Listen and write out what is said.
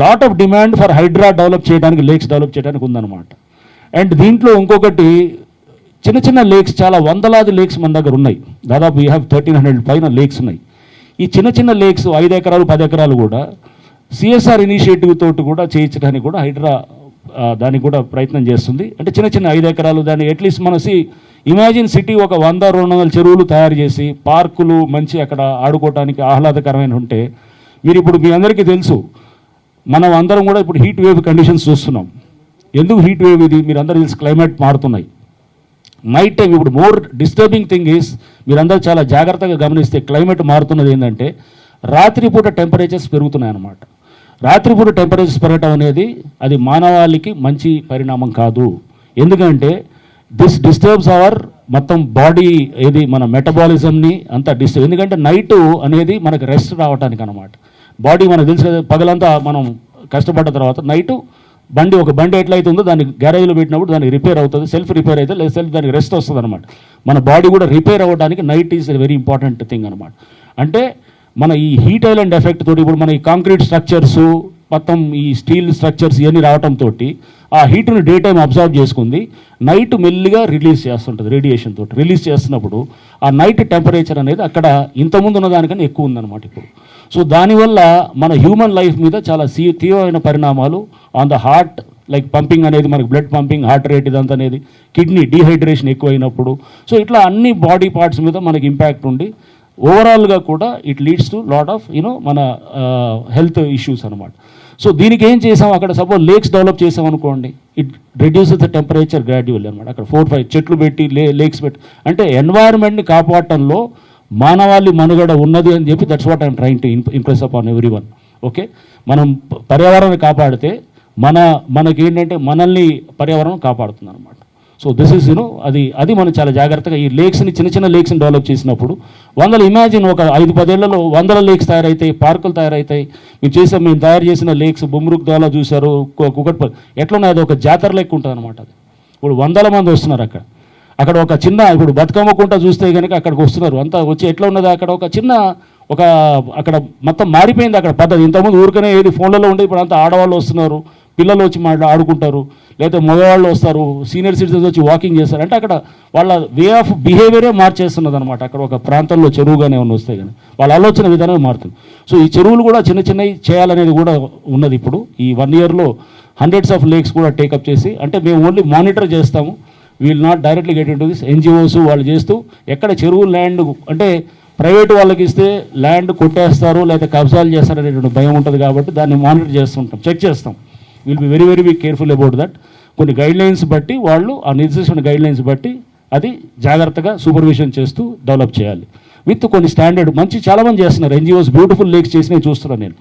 Lot of demand for Hydraa develop చేయడానికి, lakes develop చేయడానికి ఉందన్నమాట. అండ్ దీంట్లో ఇంకొకటి, చిన్న చిన్న లేక్స్, చాలా వందలాది లేక్స్ మన దగ్గర ఉన్నాయి. దాదాపు వీ హ్యావ్ 1300 పైన లేక్స్ ఉన్నాయి. ఈ చిన్న చిన్న లేక్స్ 5 ఎకరాలు 10 ఎకరాలు కూడా సిఎస్ఆర్ ఇనిషియేటివ్ తోటి కూడా చేయించడానికి కూడా హైడ్రా దానికి కూడా ప్రయత్నం చేస్తుంది. అంటే చిన్న చిన్న 5 ఎకరాలు దాన్ని అట్లీస్ట్ మనసి ఇమాజిన్ సిటీ ఒక 100-200 చెరువులు తయారు చేసి, పార్కులు మంచి అక్కడ ఆడుకోవడానికి ఆహ్లాదకరమైన ఉంటే, మీరు ఇప్పుడు మీ అందరికీ తెలుసు, మనం అందరం కూడా ఇప్పుడు హీట్ వేవ్ కండిషన్స్ చూస్తున్నాం. ఎందుకు హీట్ వేవ్ ఇది? మీరు అందరూ తెలుసు, క్లైమేట్ మారుతున్నాయి. నైట్ టైం ఇప్పుడు మోర్ డిస్టర్బింగ్ థింగ్ ఈస్, మీరందరూ చాలా జాగ్రత్తగా గమనిస్తే క్లైమేట్ మారుతున్నది ఏంటంటే, రాత్రిపూట టెంపరేచర్స్ పెరుగుతున్నాయి అన్నమాట. రాత్రిపూట టెంపరేచర్స్ పెరగటం అనేది అది మానవాళికి మంచి పరిణామం కాదు. ఎందుకంటే దిస్ డిస్టర్బ్స్ అవర్ మొత్తం బాడీ, ఏది మన మెటబాలిజంని అంతా డిస్టర్బ్. ఎందుకంటే నైట్ అనేది మనకు రెస్ట్ రావడానికి అనమాట. బాడీ మనకు తెలుసు కదా, పగలంతా మనం కష్టపడ్డ తర్వాత నైట్ ఒక బండి ఎట్లయితుందో దాన్ని గ్యారేజ్లో పెట్టినప్పుడు దానికి రిపేర్ అవుతుంది, సెల్ఫ్ రిపేర్ అయితే లేదా సెల్ఫ్ దానికి రెస్ట్ వస్తుంది అనమాట. మన బాడీ కూడా రిపేర్ అవ్వడానికి night is very important thing అనమాట. అంటే మన ఈ హీట్ ఐలాండ్ ఎఫెక్ట్ తోటి ఇప్పుడు మన ఈ కాంక్రీట్ స్ట్రక్చర్స్, మొత్తం ఈ స్టీల్ స్ట్రక్చర్స్ ఇవన్నీ రావడంతో ఆ హీట్ని డే టైం అబ్జర్వ్ చేసుకుంది, నైట్ మెల్లిగా రిలీజ్ చేస్తుంటుంది. రేడియేషన్ తోటి రిలీజ్ చేస్తున్నప్పుడు ఆ నైట్ టెంపరేచర్ అనేది అక్కడ ఇంతకుముందు ఉన్న దానికన్నా ఎక్కువ ఉందన్నమాట ఇప్పుడు. సో దానివల్ల మన హ్యూమన్ లైఫ్ మీద చాలా తీవ్రమైన పరిణామాలు on the heart, like pumping అనేది, మనకి బ్లడ్ పంపింగ్, హార్ట్ రేట్ ఇదంతా అనేది, కిడ్నీ డీహైడ్రేషన్ ఎక్కువైనప్పుడు, సో ఇట్లా అన్ని బాడీ పార్ట్స్ మీద మనకి ఇంపాక్ట్ ఉండి ఓవరాల్గా కూడా it leads to lot of మన హెల్త్ ఇష్యూస్ అనమాట. సో దీనికి ఏం చేసాం, అక్కడ సపోజ్ లేక్స్ డెవలప్ చేసాం అనుకోండి, it reduces the temperature gradual అనమాట. అక్కడ 4-5 చెట్లు పెట్టి లేక్స్ పెట్టి, అంటే ఎన్వైరన్మెంట్ని కాపాడటంలో మానవాళి మనుగడ ఉన్నది అని చెప్పి, that's what I'm trying to impress upon every one. Okay, మనం పర్యావరణాన్ని కాపాడితే మనకి ఏంటంటే మనల్ని పర్యావరణం కాపాడుతుంది అనమాట. సో దిస్ ఇస్ అది మనం చాలా జాగ్రత్తగా ఈ లేక్స్ని, చిన్న చిన్న లేక్స్ని డెవలప్ చేసినప్పుడు ఇమాజిన్ ఒక 5-10 ఏళ్లలో 100 లేక్స్ తయారవుతాయి, పార్కులు తయారవుతాయి. మేము తయారు చేసిన లేక్స్ బుమ్రుక్ ద్వారా చూశారు, కుకట్పల్లి ఎట్లున్నాయి, అది ఒక జాతర లెక్క ఉంటుంది అనమాట. అది ఇప్పుడు 100 మంది వస్తున్నారు అక్కడ ఒక చిన్న, ఇప్పుడు బతుకమ్మ కుంట చూస్తే కనుక అక్కడికి వస్తున్నారు అంతా వచ్చి, ఎట్లా ఉన్నది అక్కడ ఒక చిన్న అక్కడ మొత్తం మారిపోయింది అక్కడ పద్ధతి. ఇంతకుముందు ఊరికనే ఏది ఫోన్లలో ఉండే, ఇప్పుడు అంతా ఆడవాళ్ళు వస్తున్నారు, పిల్లలు వచ్చి ఆడుకుంటారు, లేదా మగవాళ్ళు వస్తారు, సీనియర్ సిటిజన్స్ వచ్చి వాకింగ్ చేస్తారు. అంటే అక్కడ వాళ్ళ వే ఆఫ్ బిహేవియరే మార్చేస్తున్నది అనమాట. అక్కడ ఒక ప్రాంతంలో చెరువుగానే వస్తాయి కానీ వాళ్ళ ఆలోచన విధానమే మారుతుంది. సో ఈ చెరువులు కూడా చిన్న చిన్నవి చేయాలనేది కూడా ఉన్నది. ఇప్పుడు ఈ 1 yearలో హండ్రెడ్స్ ఆఫ్ లేక్స్ కూడా టేకప్ చేసి, అంటే మేము ఓన్లీ మానిటర్ చేస్తాము, will not directly get in to this. NGOs వాళ్ళు చేస్తూ, ఎక్కడ చెరువు ల్యాండ్ అంటే ప్రైవేట్ వాళ్ళకి ఇస్తే ల్యాండ్ కొట్టేస్తారు లేదా కబ్జాలు చేస్తారు అనేటువంటి భయం ఉంటుంది. కాబట్టి దాన్ని మానిటర్ చేస్తుంటాం, చెక్ చేస్తాం. Will be very very careful about that. కొన్ని గైడ్లైన్స్ బట్టి వాళ్ళు ఆ నిర్దేశించిన గైడ్లైన్స్ బట్టి అది జాగ్రత్తగా సూపర్విజన్ చేస్తూ డెవలప్ చేయాలి. విత్ కొన్ని స్టాండర్డ్ మంచి చాలామంది చేస్తున్నారు ఎన్జిఓస్, బ్యూటిఫుల్ లేక్స్ చేసి నేను చూస్తున్నాను నేను.